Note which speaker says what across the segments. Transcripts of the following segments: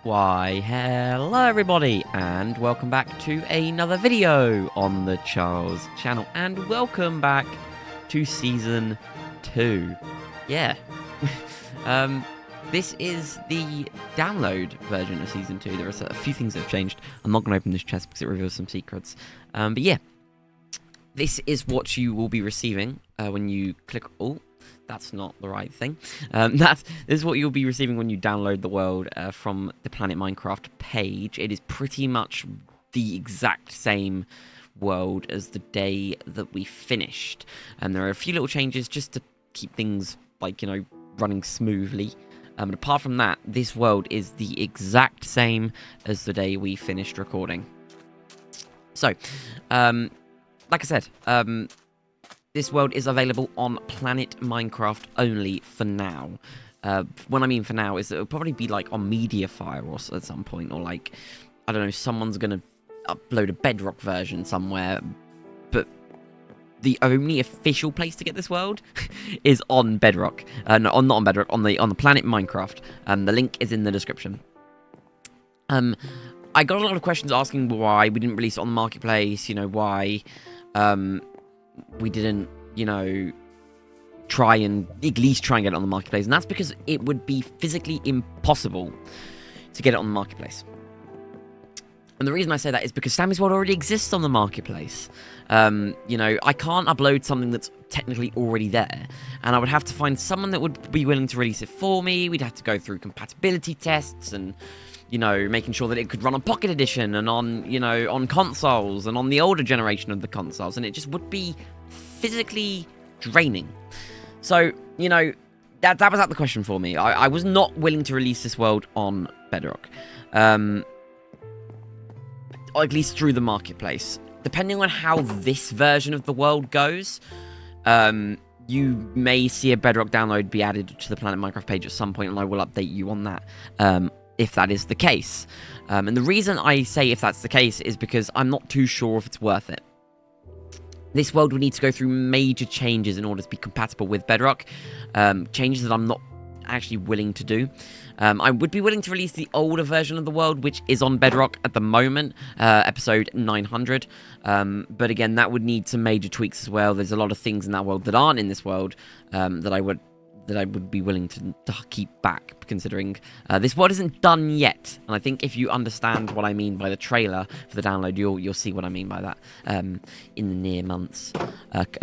Speaker 1: Why, hello everybody, and welcome back to another video on the Charles channel, and welcome back to Season 2. Yeah, this is the download version of Season 2. There are a few things that have changed. I'm not going to open this chest because it reveals some secrets. But yeah, this is what you will be receiving when you click... Oh, that's not the right thing. This is what you'll be receiving when you download the world from the Planet Minecraft page. It is pretty much the exact same world as the day that we finished. And there are a few little changes just to keep things, like, running smoothly. But apart from that, this world is the exact same as the day we finished recording. So, like I said, this world is available on Planet Minecraft only for now. When I mean for now, is it'll probably be like on Mediafire or at some point, or like, I don't know, someone's gonna upload a Bedrock version somewhere. But the only official place to get this world is on Bedrock. No, not on Bedrock, on the Planet Minecraft. The link is in the description. I got a lot of questions asking why we didn't release it on the marketplace. Why we didn't, try and at least try and get it on the marketplace. And that's because it would be physically impossible to get it on the marketplace. And the reason I say that is because Sammy's World already exists on the marketplace. I can't upload something that's technically already there. And I would have to find someone that would be willing to release it for me. We'd have to go through compatibility tests and, making sure that it could run on Pocket Edition and on consoles and on the older generation of the consoles. And it just would be physically draining. So, that was out of the question for me. I was not willing to release this world on Bedrock. Or at least through the marketplace. Depending on how this version of the world goes, you may see a Bedrock download be added to the Planet Minecraft page at some point, and I will update you on that, if that is the case. And the reason I say if that's the case is because I'm not too sure if it's worth it. This world will need to go through major changes in order to be compatible with Bedrock, changes that I'm not actually willing to do. I would be willing to release the older version of the world, which is on Bedrock at the moment, episode 900. But again, that would need some major tweaks as well. There's a lot of things in that world that aren't in this world that I would be willing to keep back, considering this world isn't done yet. And I think if you understand what I mean by the trailer for the download, you'll see what I mean by that in the near months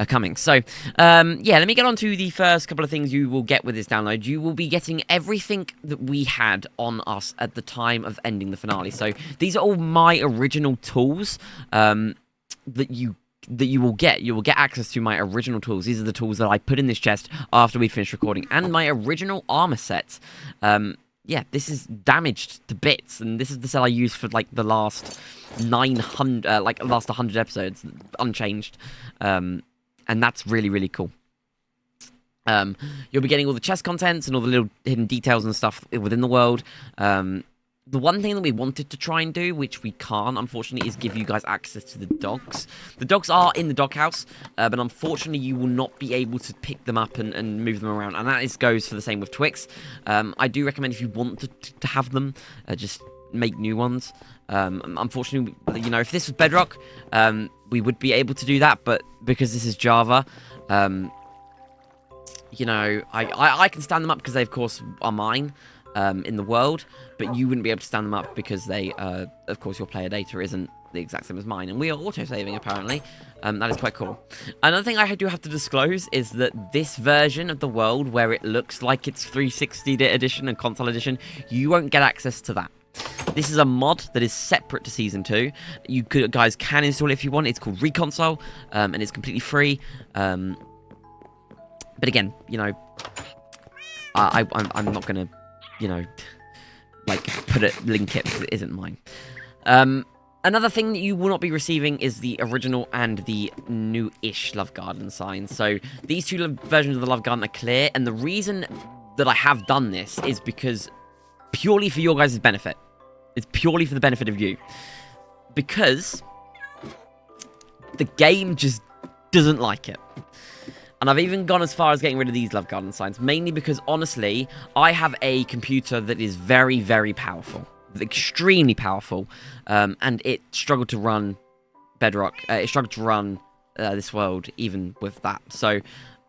Speaker 1: coming. So, yeah, let me get on to the first couple of things you will get with this download. You will be getting everything that we had on us at the time of ending the finale. So these are all my original tools that you will get. You will get access to my original tools. These are the tools that I put in this chest after we finished recording, and my original armor set. Yeah, this is damaged to bits, and this is the set I used for like the last 900, last 100 episodes, unchanged. And that's really, really cool. You'll be getting all the chest contents and all the little hidden details and stuff within the world. The one thing that we wanted to try and do, which we can't, unfortunately, is give you guys access to the dogs. The dogs are in the doghouse, but unfortunately, you will not be able to pick them up and move them around. And that goes for the same with Twix. I do recommend if you want to have them, just make new ones. Unfortunately, if this was Bedrock, we would be able to do that. But because this is Java, I can stand them up because they, of course, are mine. In the world, but you wouldn't be able to stand them up because they, of course, your player data isn't the exact same as mine, and we are auto-saving, apparently. That is quite cool. Another thing I do have to disclose is that this version of the world, where it looks like it's 360 edition and console edition, you won't get access to that. This is a mod that is separate to Season 2. You guys can install it if you want. It's called Reconsole, and it's completely free. But again, I'm not going to link it because it isn't mine. Another thing that you will not be receiving is the original and the new-ish Love Garden signs. So these two versions of the Love Garden are clear, and the reason that I have done this is because purely for your guys' benefit. It's purely for the benefit of you. Because the game just doesn't like it. And I've even gone as far as getting rid of these Love Garden signs, mainly because, honestly, I have a computer that is very, very powerful. extremely powerful, and it struggled to run Bedrock. It struggled to run this world even with that. So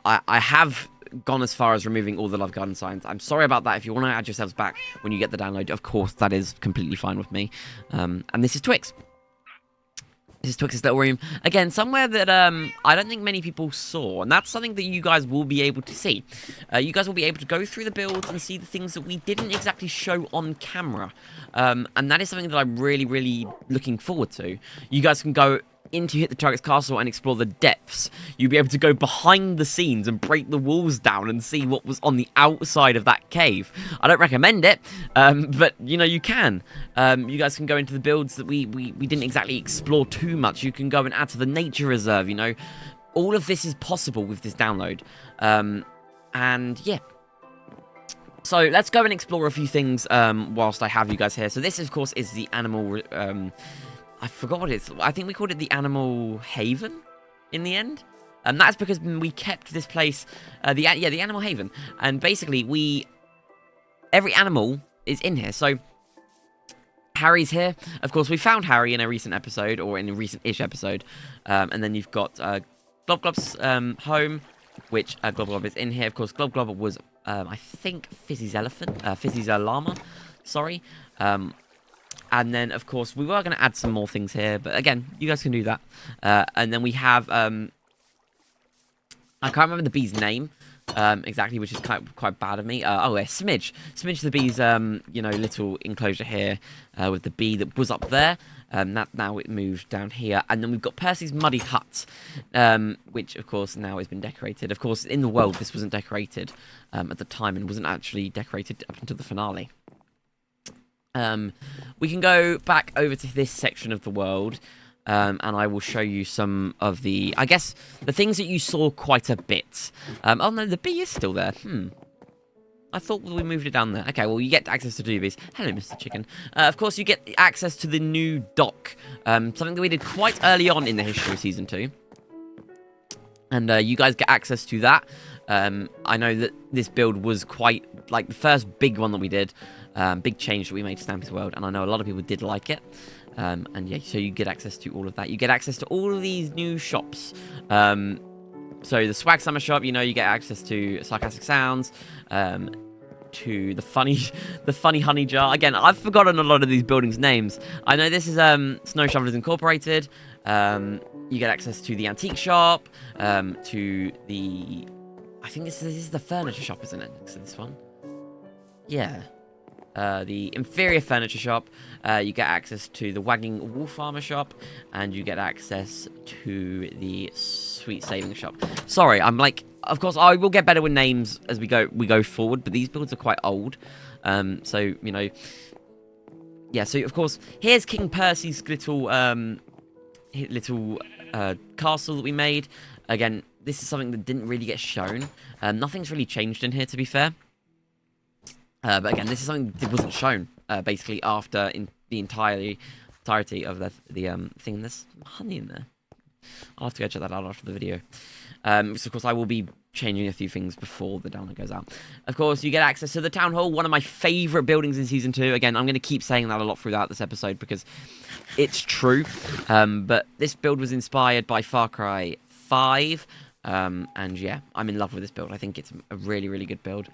Speaker 1: I have gone as far as removing all the Love Garden signs. I'm sorry about that. If you want to add yourselves back when you get the download, of course, that is completely fine with me. And this is Twix. This is Twix's little room. Again, somewhere that I don't think many people saw, and that's something that you guys will be able to see. You guys will be able to go through the builds and see the things that we didn't exactly show on camera. And that is something that I'm really, really looking forward to. You guys can go into Hit the Target's castle and explore the depths. You'll be able to go behind the scenes and break the walls down and see what was on the outside of that cave. I don't recommend it, but you know, you can. You guys can go into the builds that we didn't exactly explore too much. You can go and add to the nature reserve, you know. All of this is possible with this download. And yeah. So let's go and explore a few things whilst I have you guys here. So this, of course, is the animal... I forgot what it's... I think we called it the Animal Haven in the end. And that's because we kept this place... the Animal Haven. And basically, every animal is in here. So, Harry's here. Of course, we found Harry in a recent episode, or in a recent-ish episode. And then you've got Glob Glob's home, which Glob Glob is in here. Of course, Glob Glob was, I think, Fizzy's elephant. Fizzy's llama. Sorry. And then, of course, we were going to add some more things here. But again, you guys can do that. And then we have... I can't remember the bee's name exactly, which is quite bad of me. Oh, yeah, Smidge. Smidge the bee's, you know, little enclosure here with the bee that was up there. Now it moved down here. And then we've got Percy's muddy hut, which, of course, now has been decorated. Of course, in the world, this wasn't decorated at the time and wasn't actually decorated up until the finale. We can go back over to this section of the world, and I will show you some of the, I guess, the things that you saw quite a bit. Oh no, the bee is still there. I thought we moved it down there. Okay, well, you get access to the bees. Hello, Mr. Chicken. Of course, you get access to the new dock, something that we did quite early on in the history of Season 2. And you guys get access to that. I know that this build was quite, like, the first big one that we did. Big change that we made to Stampy's World, and I know a lot of people did like it. And yeah, so you get access to all of that. You get access to all of these new shops. So the Swag Summer shop, you know, you get access to Sarcastic Sounds, to the funny honey jar. Again, I've forgotten a lot of these buildings' names. I know this is Snow Shovelers Incorporated. You get access to the antique shop, to the... I think this is the furniture shop, isn't it? Next to this one. Yeah. The inferior furniture shop, you get access to the wagging wool farmer shop, and you get access to the sweet saving shop. Sorry, I'm like, of course, I will get better with names as we go forward, but these builds are quite old, so you know, yeah. So of course, here's King Percy's little castle that we made. Again, this is something that didn't really get shown. Nothing's really changed in here, to be fair. But again, this is something that wasn't shown, basically, after in the entirety of the thing. There's honey in there. I'll have to go check that out after the video. So, of course, I will be changing a few things before the download goes out. Of course, you get access to the Town Hall, one of my favourite buildings in Season 2. Again, I'm going to keep saying that a lot throughout this episode because it's true. But this build was inspired by Far Cry 5. And yeah, I'm in love with this build. I think it's a really, really good build.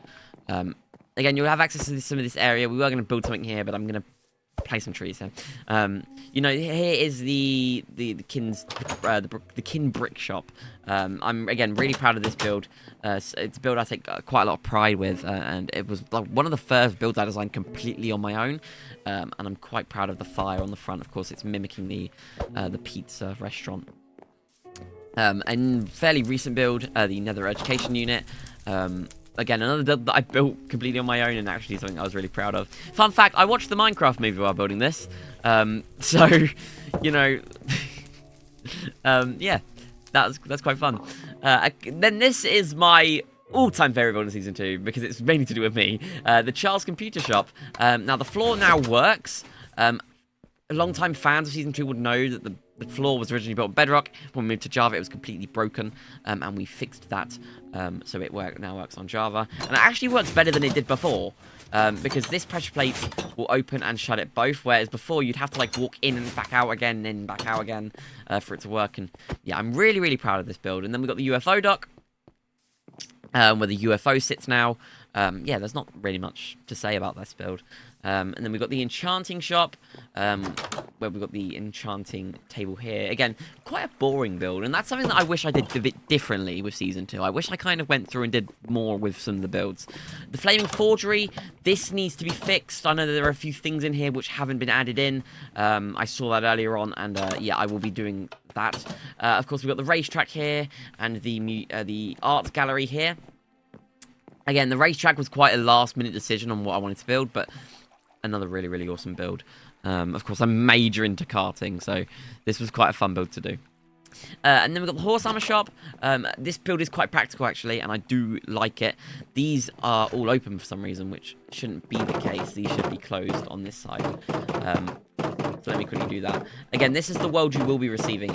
Speaker 1: Again, you'll have access to some of this area. We were going to build something here, but I'm going to place some trees here. You know, here is the Kin Brick Shop. I'm again really proud of this build. It's a build I take quite a lot of pride with, and it was like one of the first builds I designed completely on my own. And I'm quite proud of the fire on the front. Of course, it's mimicking the pizza restaurant. And fairly recent build, the Nether Education Unit. Again, another build that I built completely on my own, and actually something I was really proud of. Fun fact, I watched the Minecraft movie while building this. So, you know, yeah, that's quite fun. Then this is my all-time favourite build in Season 2, because it's mainly to do with me. The Charles Computer Shop. Now, the floor now works. Long-time fans of Season 2 would know that the floor was originally built on Bedrock. When we moved to Java, it was completely broken, and we fixed that, so it now works on Java. And it actually works better than it did before. because this pressure plate will open and shut it both, whereas before you'd have to like walk in and back out again, in back out again for it to work. And yeah, I'm really, really proud of this build. And then we've got the UFO dock, where the UFO sits now. Yeah, there's not really much to say about this build. And then we've got the enchanting shop, where we've got the enchanting table here. Again, quite a boring build, and that's something that I wish I did a bit differently with Season 2. I wish I kind of went through and did more with some of the builds. The Flaming Forgery, this needs to be fixed. I know that there are a few things in here which haven't been added in. I saw that earlier on, and yeah, I will be doing that. Of course, we've got the racetrack here, and the art gallery here. Again, the racetrack was quite a last-minute decision on what I wanted to build, but another really, really awesome build. Of course, I'm major into karting, so this was quite a fun build to do. And then we've got the horse armor shop. This build is quite practical, actually, and I do like it. These are all open for some reason, which shouldn't be the case. These should be closed on this side. So let me quickly do that. Again, this is the world you will be receiving,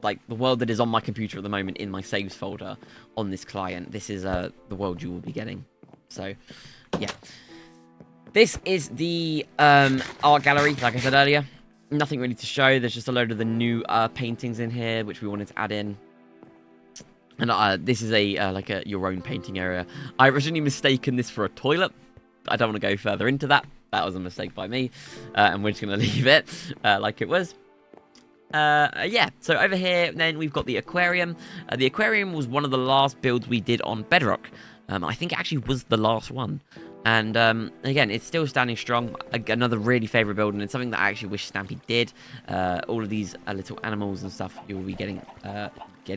Speaker 1: like the world that is on my computer at the moment in my saves folder on this client. This is the world you will be getting. So, yeah. This is the art gallery, like I said earlier. Nothing really to show. There's just a load of the new paintings in here, which we wanted to add in. And this is like your own painting area. I originally mistaken this for a toilet. I don't want to go further into that. That was a mistake by me. And we're just going to leave it like it was. Yeah, so over here, then we've got the aquarium. The aquarium was one of the last builds we did on Bedrock. I think it actually was the last one. And again, it's still standing strong. Another really favourite build, and it's something that I actually wish Stampy did. All of these little animals and stuff you will be getting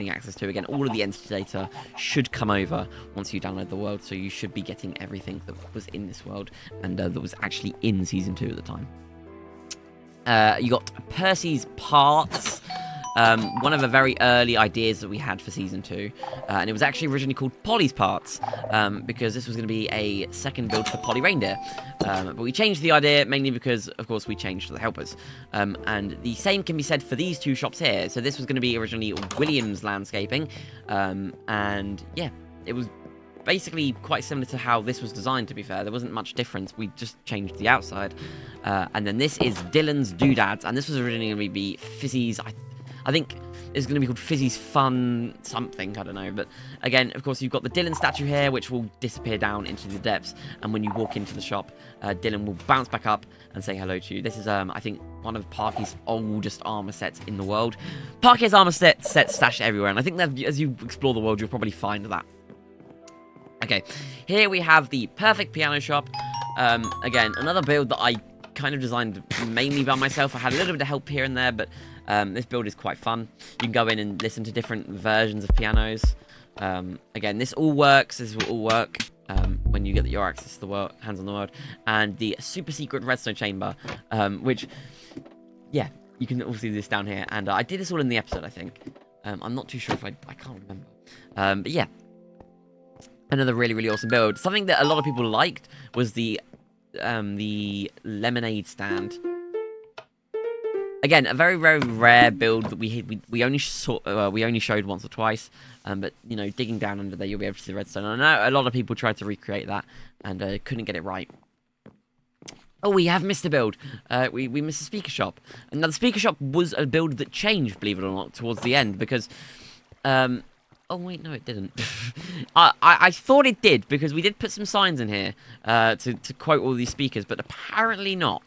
Speaker 1: access to. Again, all of the entity data should come over once you download the world, so you should be getting everything that was in this world and that was actually in Season 2 at the time. You got Percy's parts. One of the very early ideas that we had for Season 2, and it was actually originally called Polly's Parts, because this was going to be a second build for Polly Reindeer, but we changed the idea mainly because, of course, we changed the helpers, and the same can be said for these two shops here. So this was going to be originally William's Landscaping, and yeah, it was basically quite similar to how this was designed, to be fair. There wasn't much difference. We just changed the outside. And then this is Dylan's Doodads, and this was originally going to be Fizzy's, I think it's going to be called Fizzy's Fun something, I don't know. But again, of course, you've got the Dylan statue here, which will disappear down into the depths. And when you walk into the shop, Dylan will bounce back up and say hello to you. This is, I think, one of Parky's oldest armor sets in the world. Parky has armor sets stashed everywhere, and I think that as you explore the world, you'll probably find that. Okay, here we have the perfect piano shop. Again, another build that I kind of designed mainly by myself. I had a little bit of help here and there, but this build is quite fun. You can go in and listen to different versions of pianos. Again, this all works. This will all work when you get your access to the world, hands on the world. And the super secret redstone chamber, which, yeah, you can all see this down here. And I did this all in the episode, I think. I'm not too sure if I can't remember. But yeah, another really, really awesome build. Something that a lot of people liked was the lemonade stand. Again, a very, very rare build that we only showed once or twice. But you know, digging down under there, you'll be able to see the redstone. I know a lot of people tried to recreate that and couldn't get it right. Oh, we have missed a build. We missed a speaker shop. And now the speaker shop was a build that changed, believe it or not, towards the end because. Oh wait, no, it didn't. I thought it did because we did put some signs in here to quote all these speakers, but apparently not.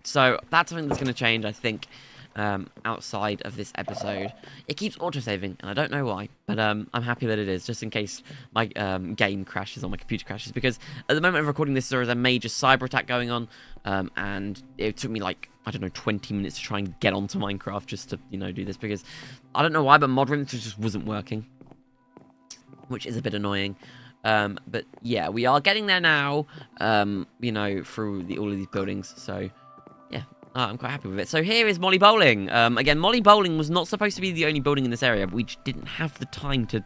Speaker 1: So that's something that's going to change, I think, outside of this episode. It keeps autosaving, and I don't know why, but I'm happy that it is, just in case my game crashes or my computer crashes, because at the moment of recording this, there is a major cyber attack going on, and it took me like, I don't know, 20 minutes to try and get onto Minecraft just to, you know, do this, because I don't know why, but Modrin just wasn't working, which is a bit annoying. But yeah, we are getting there now, you know, through all of these buildings, so yeah, I'm quite happy with it. So here is Molly Bowling. Again, Molly Bowling was not supposed to be the only building in this area, but we just didn't have the time to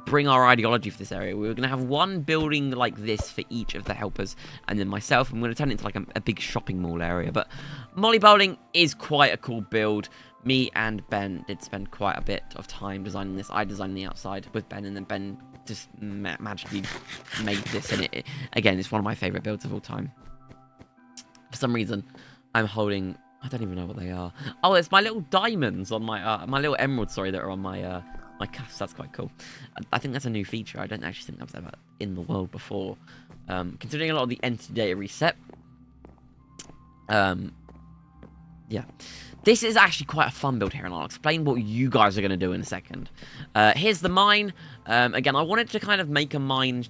Speaker 1: bring our ideology for this area. We were going to have one building like this for each of the helpers, and then myself, I'm going to turn it into like a big shopping mall area. But Molly Bowling is quite a cool build. Me and Ben did spend quite a bit of time designing this. I designed the outside with Ben, and then Ben just magically made this, and again, it's one of my favorite builds of all time. For some reason, I'm holding, I don't even know what they are. Oh, it's my little diamonds on my my little emeralds, sorry, that are on my my cuffs. That's quite cool. I think that's a new feature. I don't actually think that was ever in the world before. Considering a lot of the entity data reset. Yeah. This is actually quite a fun build here, and I'll explain what you guys are going to do in a second. Here's the mine. Again, I wanted to kind of make a mine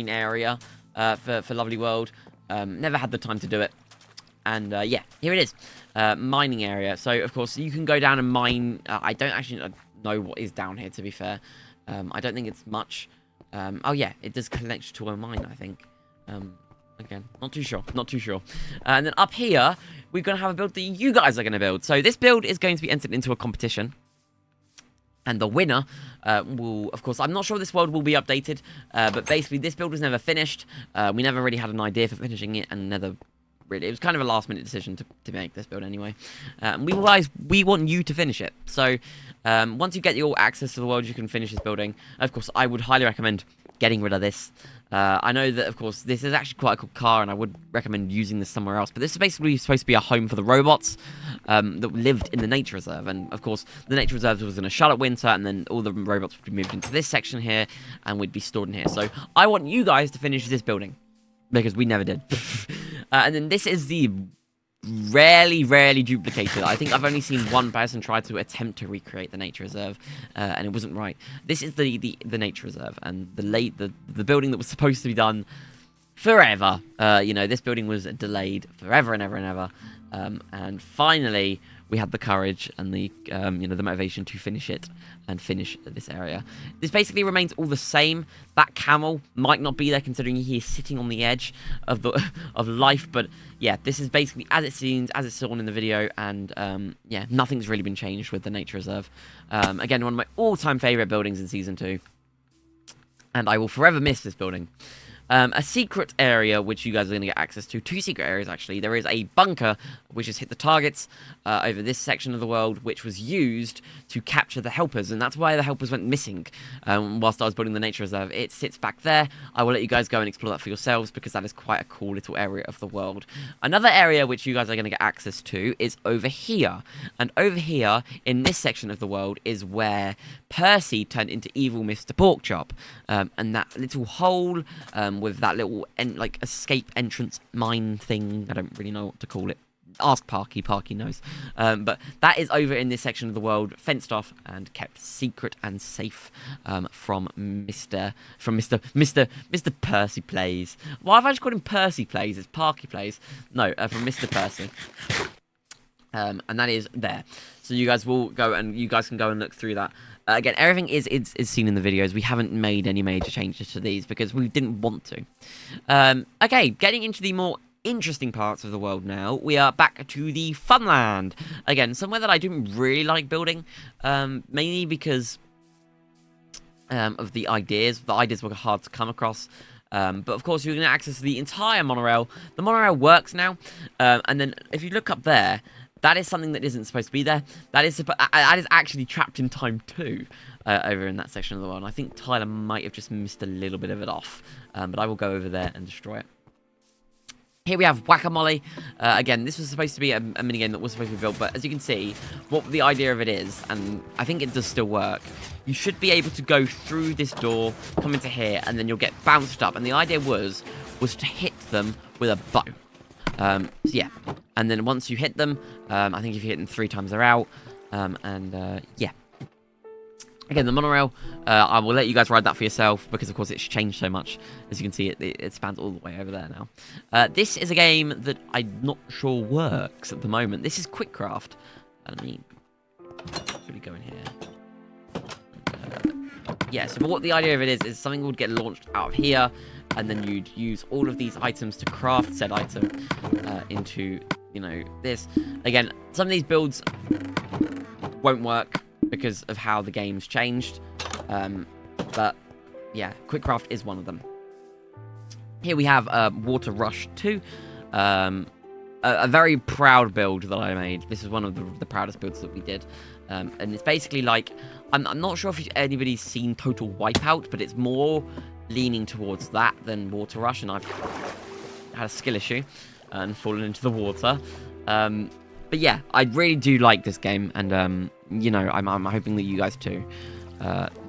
Speaker 1: area for Lovely World. Never had the time to do it. And, yeah, here it is. Mining area. So, of course, you can go down and mine. I don't actually know what is down here, to be fair. I don't think it's much. Oh, yeah, it does connect to a mine, I think. Again, not too sure. And then up here, we're going to have a build that you guys are going to build. So this build is going to be entered into a competition. And the winner will, of course, I'm not sure this world will be updated. But basically, this build was never finished. We never really had an idea for finishing it. And never really, it was kind of a last-minute decision to make this build anyway. We want you to finish it. So once you get your access to the world, you can finish this building. Of course, I would highly recommend getting rid of this. I know that, of course, this is actually quite a cool car, and I would recommend using this somewhere else. But this is basically supposed to be a home for the robots that lived in the nature reserve. And, of course, the nature reserve was in a Charlotte winter, and then all the robots would be moved into this section here, and would be stored in here. So I want you guys to finish this building, because we never did. And then this is the rarely duplicated. I think I've only seen one person try to attempt to recreate the nature reserve, and it wasn't right. This is the nature reserve, and the building that was supposed to be done forever. You know, this building was delayed forever and ever. And finally, we had the courage and the you know, the motivation to finish it and finish this area. This basically remains all the same. That camel might not be there, considering he's sitting on the edge of the of life. But yeah, this is basically as it seems, as it's shown in the video, and yeah, nothing's really been changed with the nature reserve. Again, one of my all-time favorite buildings in season 2, and I will forever miss this building. A secret area which you guys are going to get access to. 2 secret areas, actually. There is a bunker, which has hit the targets over this section of the world, which was used to capture the helpers, and that's why the helpers went missing whilst I was building the nature reserve. It sits back there. I will let you guys go and explore that for yourselves, because that is quite a cool little area of the world. Another area which you guys are going to get access to is over here. And over here, in this section of the world, is where Percy turned into evil Mr. Porkchop. And that little hole with that little like escape entrance mine thing, I don't really know what to call it. Ask Parky knows. But that is over in this section of the world, fenced off and kept secret and safe from Mr. Percy Plays. Why have I just called him Percy Plays? It's Parky Plays. No, from Mr. Percy. And that is there. So you guys will go, and you guys can go and look through that. Again, everything is seen in the videos. We haven't made any major changes to these because we didn't want to. Okay, getting into the more interesting parts of the world now. We are back to the Funland. Again, somewhere that I didn't really like building, mainly because of the ideas. The ideas were hard to come across. But of course, you're going to access the entire monorail. The monorail works now. And then if you look up there, that is something that isn't supposed to be there. That is actually trapped in time too, over in that section of the world. And I think Tyler might have just missed a little bit of it off. But I will go over there and destroy it. Here we have Whack-A-Molly. Again, this was supposed to be a minigame that was supposed to be built, but as you can see, what the idea of it is, and I think it does still work, you should be able to go through this door, come into here, and then you'll get bounced up. And the idea was to hit them with a bow. So yeah, and then once you hit them, I think if you hit them 3 times, they're out. Yeah. Again, the monorail, I will let you guys ride that for yourself, because of course it's changed so much. As you can see, it spans all the way over there now. This is a game that I'm not sure works at the moment. This is Quickcraft. I mean, should we go in here? Yeah, so what the idea of it is something would get launched out of here, and then you'd use all of these items to craft said item into, you know, this. Again, some of these builds won't work because of how the game's changed. But yeah, Quickcraft is one of them. Here we have Water Rush 2. A very proud build that I made. This is one of the proudest builds that we did. And it's basically like, I'm not sure if anybody's seen Total Wipeout, but it's more leaning towards that than Water Rush, and I've had a skill issue and fallen into the water. But yeah, I really do like this game, and you know, I'm hoping that you guys too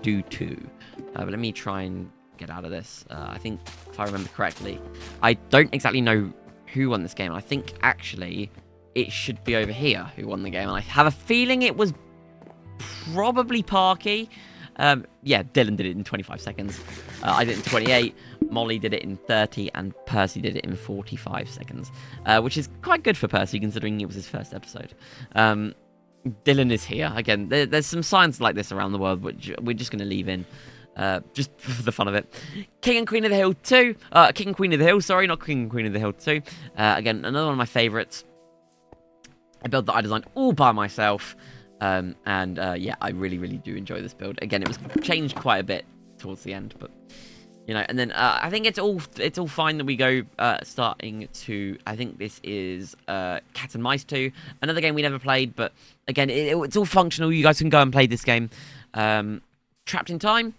Speaker 1: do too. But let me try and get out of this. I think, if I remember correctly, I don't exactly know who won this game. I think actually it should be over here who won the game. And I have a feeling it was probably Parky. Yeah, Dylan did it in 25 seconds. I did it in 28. Molly did it in 30, and Percy did it in 45 seconds, which is quite good for Percy considering it was his first episode. Dylan is here again. There's some signs like this around the world, which we're just going to leave in. Just for the fun of it. King and Queen of the Hill 2. King and Queen of the Hill, sorry, not King and Queen of the Hill 2. Again, another one of my favourites. A build that I designed all by myself. Yeah, I really, really do enjoy this build. Again, it was changed quite a bit towards the end, but you know. And then I think it's all fine that we go starting to. I think this is Cat and Mice 2, another game we never played, but again, it's all functional. You guys can go and play this game. Trapped in Time.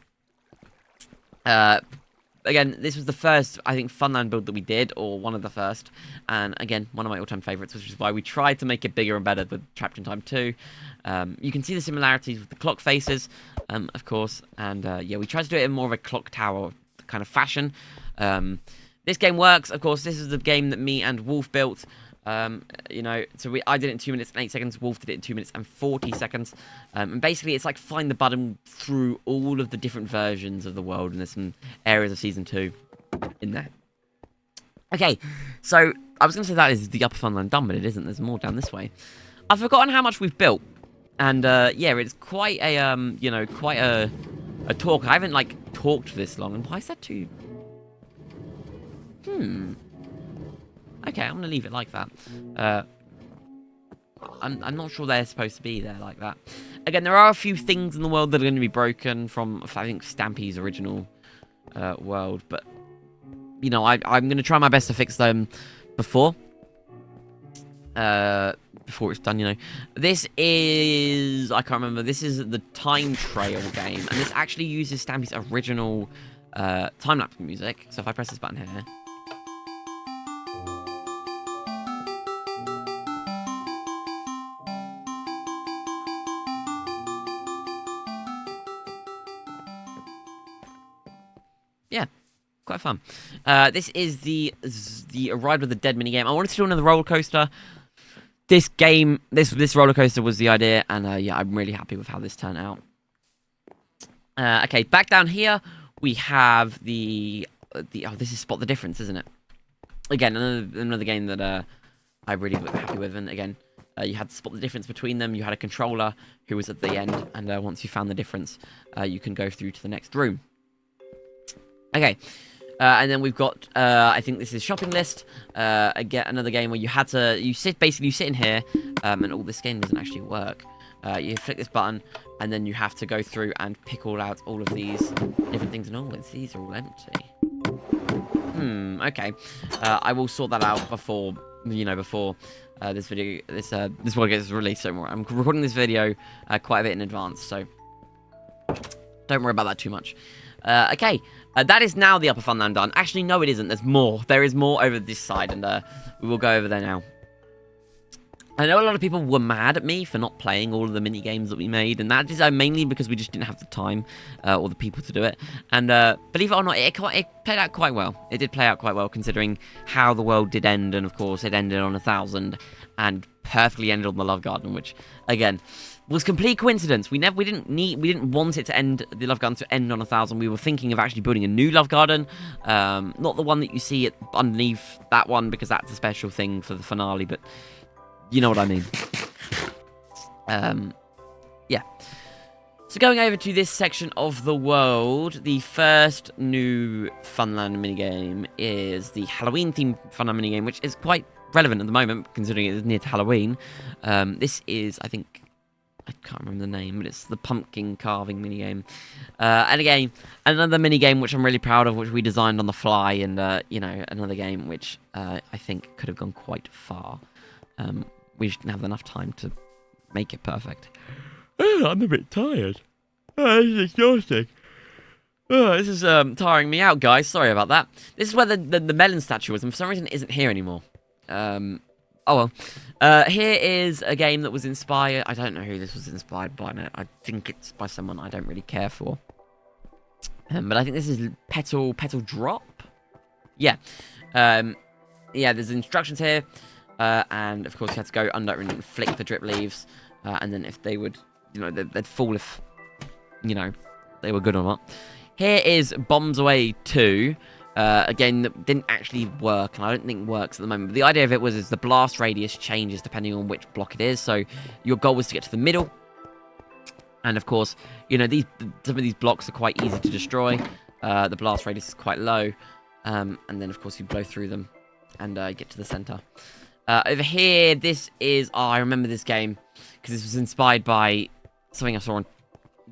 Speaker 1: Again, this was the first, I think, Funland build that we did, or one of the first, and again, one of my all-time favourites, which is why we tried to make it bigger and better with Trapped in Time 2. You can see the similarities with the clock faces, of course, and yeah, we tried to do it in more of a clock tower kind of fashion. This game works, of course. This is the game that me and Wolf built. You know, so I did it in 2 minutes and 8 seconds. Wolf did it in 2 minutes and 40 seconds. And basically, it's like find the button through all of the different versions of the world, and there's some areas of Season 2 in there. Okay, so I was going to say that is the upper Funland done, but it isn't. There's more down this way. I've forgotten how much we've built, and yeah, it's quite a you know, quite a talk. I haven't like talked for this long, and why is that too? Okay, I'm going to leave it like that. I'm not sure they're supposed to be there like that. Again, there are a few things in the world that are going to be broken from, I think, Stampy's original world. But, you know, I'm going to try my best to fix them before it's done, you know. This is, I can't remember, this is the Time Trail game. And this actually uses Stampy's original time-lapse music. So if I press this button here... Yeah, quite fun. This is the Ride with the Dead minigame. I wanted to do another roller coaster. This game, this roller coaster was the idea, and yeah, I'm really happy with how this turned out. Okay, back down here we have the oh, this is Spot the Difference, isn't it? Again, another game that I really was happy with, and again, you had to spot the difference between them. You had a controller who was at the end, and once you found the difference, you can go through to the next room. Okay, and then we've got, I think this is Shopping List. Again, another game where you had to, you sit in here, and all this game doesn't actually work. You flick this button, and then you have to go through and pick all out all of these different things, and all these are all empty. Okay. I will sort that out before, you know, before this video, this one gets released. So I'm recording this video quite a bit in advance, so don't worry about that too much. Okay. That is now the upper Funland done. Actually, no, it isn't. There's more. There is more over this side, and we will go over there now. I know a lot of people were mad at me for not playing all of the mini games that we made, and that is mainly because we just didn't have the time or the people to do it. And believe it or not, it played out quite well. It did play out quite well, considering how the world did end, and of course, it ended on 1,000, and perfectly ended on the Love Garden, which again was complete coincidence. We didn't want it to end, the Love Garden to end on 1,000. We were thinking of actually building a new Love Garden, not the one that you see underneath that one, because that's a special thing for the finale, but you know what I mean. Yeah. So going over to this section of the world, the first new Funland minigame is the Halloween-themed Funland minigame, which is quite relevant at the moment, considering it is near to Halloween. This is, I think, I can't remember the name, but it's the pumpkin carving minigame. And again, another minigame which I'm really proud of, which we designed on the fly, and, you know, another game which I think could have gone quite far. We just didn't have enough time to make it perfect. I'm a bit tired. Oh, this is exhausting. Oh, this is tiring me out, guys. Sorry about that. This is where the melon statue was, and for some reason it isn't here anymore. Oh well. Here is a game that was inspired. I don't know who this was inspired by. No, I think it's by someone I don't really care for. But I think this is Petal Drop. Yeah. Yeah. There's instructions here, and of course you have to go under and flick the drip leaves, and then if they would, they'd fall if, they were good or not. Here is Bombs Away 2. Again, that didn't actually work, and I don't think works at the moment. But the idea of it is the blast radius changes depending on which block it is. So your goal was to get to the middle. And of course, some of these blocks are quite easy to destroy. The blast radius is quite low. And then, of course, you blow through them and get to the center. Over here, this is... Oh, I remember this game because this was inspired by something I saw on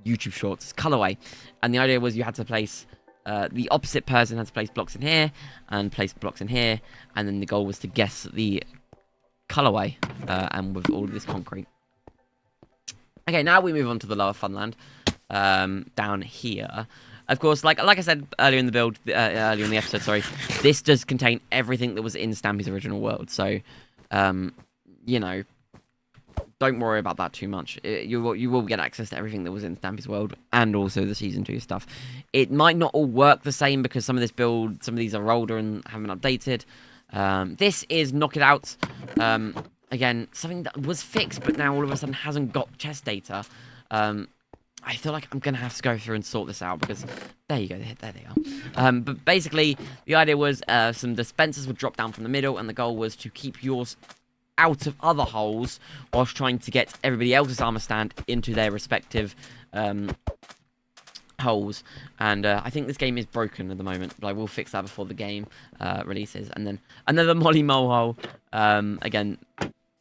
Speaker 1: YouTube Shorts. It's Colorway. And the idea was you had to place... the opposite person had to place blocks in here and place blocks in here. And then the goal was to guess the colorway and with all of this concrete. Okay, now we move on to the lower Funland. Down here. Of course, like I said earlier in the build, earlier in the episode, sorry, this does contain everything that was in Stampy's original world. So, don't worry about that too much. You will get access to everything that was in Stampy's world and also the Season 2 stuff. It might not all work the same because some of these are older and haven't been updated. This is Knock It Out. Again, something that was fixed but now all of a sudden hasn't got chest data. I feel like I'm going to have to go through and sort this out because... There you go, there they are. But basically, the idea was some dispensers would drop down from the middle and the goal was to keep yours out of other holes whilst trying to get everybody else's armor stand into their respective holes. And I think this game is broken at the moment, but I will fix that before the game releases. And then another Molly Mole hole. Again,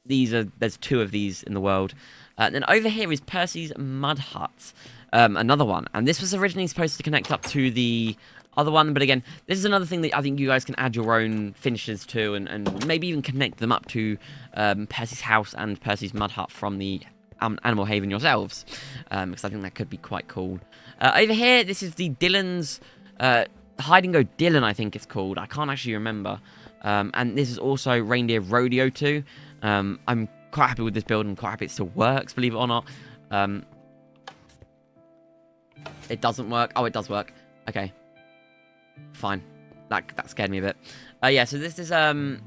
Speaker 1: there's 2 of these in the world. Then over here is Percy's Mud Hut, another one. And this was originally supposed to connect up to the other one, but again, this is another thing that I think you guys can add your own finishes to, and maybe even connect them up to Percy's house and Percy's Mud Hut from the Animal Haven yourselves, because I think that could be quite cool. Over here, this is the Dylan's Hide and Go Dylan, I think it's called. I can't actually remember. And this is also Reindeer Rodeo 2. I'm quite happy with this build and quite happy it still works, believe it or not. It doesn't work. Oh, it does work. Okay. Fine. That scared me a bit. Yeah, so this is, Hide and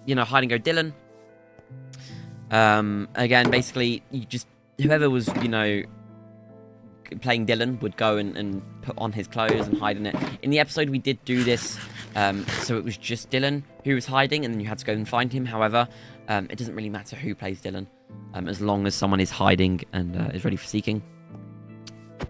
Speaker 1: Go Dylan. Again, basically, whoever was, playing Dylan would go and put on his clothes and hide in it. In the episode, we did do this, so it was just Dylan who was hiding, and then you had to go and find him. However, it doesn't really matter who plays Dylan, as long as someone is hiding and is ready for seeking.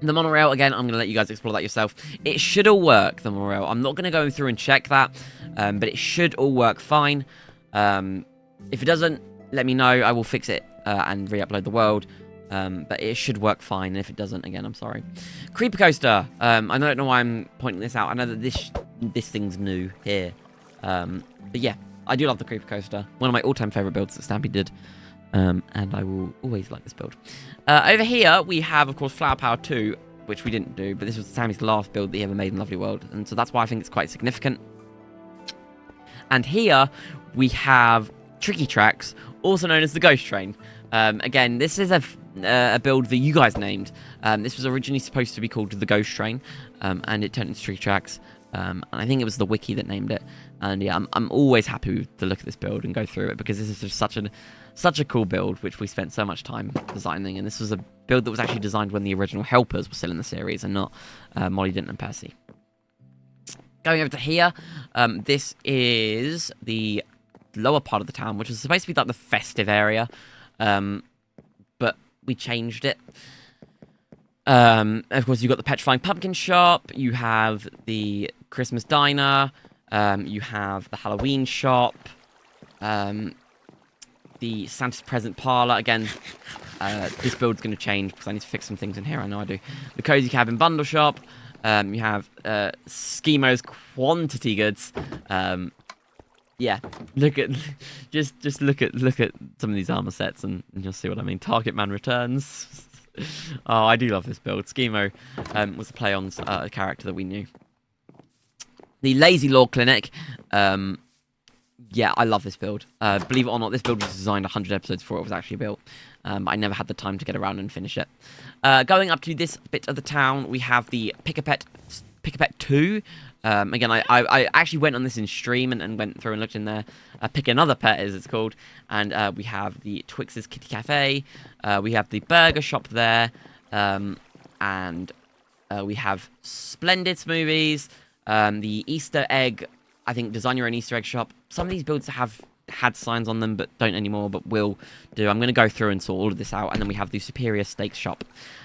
Speaker 1: The monorail, again, I'm going to let you guys explore that yourself. It should all work, the monorail. I'm not going to go through and check that, but it should all work fine. If it doesn't, let me know. I will fix it and re-upload the world. But it should work fine, and if it doesn't, again, I'm sorry. Creeper Coaster. I don't know why I'm pointing this out. I know that this thing's new here. But yeah, I do love the Creeper Coaster. One of my all-time favourite builds that Stampy did. And I will always like this build. Over here, we have, of course, Flower Power 2, which we didn't do, but this was Sammy's last build that he ever made in Lovely World, and so that's why I think it's quite significant. And here, we have Tricky Tracks, also known as the Ghost Train. Again, this is a build that you guys named. This was originally supposed to be called the Ghost Train, and it turned into Tricky Tracks. And I think it was the wiki that named it. And yeah, I'm always happy to look at this build and go through it because this is just such a cool build, which we spent so much time designing. And this was a build that was actually designed when the original helpers were still in the series and not Molly, Dint, and Percy. Going over to here, this is the lower part of the town, which was supposed to be like the festive area, but we changed it. Of course, you've got the Petrifying Pumpkin Shop, you have the Christmas Diner, you have the Halloween Shop, the Santa's Present Parlor. Again, this build's going to change because I need to fix some things in here, I know I do. The Cozy Cabin Bundle Shop, you have Schimo's Quantity Goods. Yeah, look at just look at some of these armor sets and you'll see what I mean. Target Man Returns. Oh, I do love this build. Schemo was a play on a character that we knew. The Lazy Law Clinic. Yeah, I love this build. Believe it or not, this build was designed 100 episodes before it was actually built. But I never had the time to get around and finish it. Going up to this bit of the town, we have the Pick-a-Pet 2. Again, I actually went on this in stream and went through and looked in there. Pick Another Pet, as it's called. And we have the Twix's Kitty Cafe. We have the burger shop there. And we have Splendid Smoothies. The Easter egg, I think, design your own Easter egg shop. Some of these builds have had signs on them, but don't anymore, but will do. I'm going to go through and sort all of this out. And then we have the Superior Steaks shop.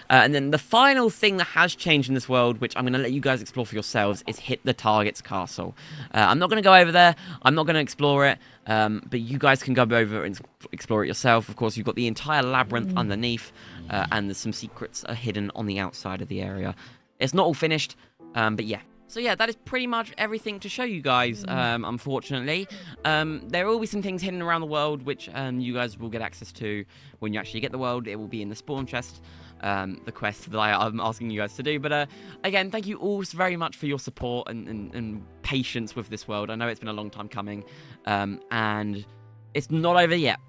Speaker 1: And then the final thing that has changed in this world, which I'm going to let you guys explore for yourselves, is Hit the Target's Castle. I'm not going to go over there. I'm not going to explore it. But you guys can go over and explore it yourself. Of course, you've got the entire labyrinth underneath. And there's some secrets are hidden on the outside of the area. It's not all finished, but yeah. So yeah, that is pretty much everything to show you guys, unfortunately. There will be some things hidden around the world, which you guys will get access to when you actually get the world. It will be in the spawn chest, the quest that I'm asking you guys to do. But again, thank you all very much for your support and patience with this world. I know it's been a long time coming, and it's not over yet.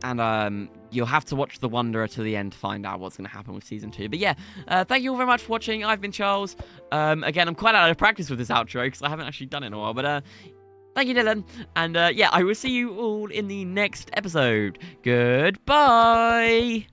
Speaker 1: And you'll have to watch The Wanderer to the end to find out what's going to happen with Season 2. But yeah, thank you all very much for watching. I've been Charles. Again, I'm quite out of practice with this outro because I haven't actually done it in a while. But thank you, Dylan. And yeah, I will see you all in the next episode. Goodbye!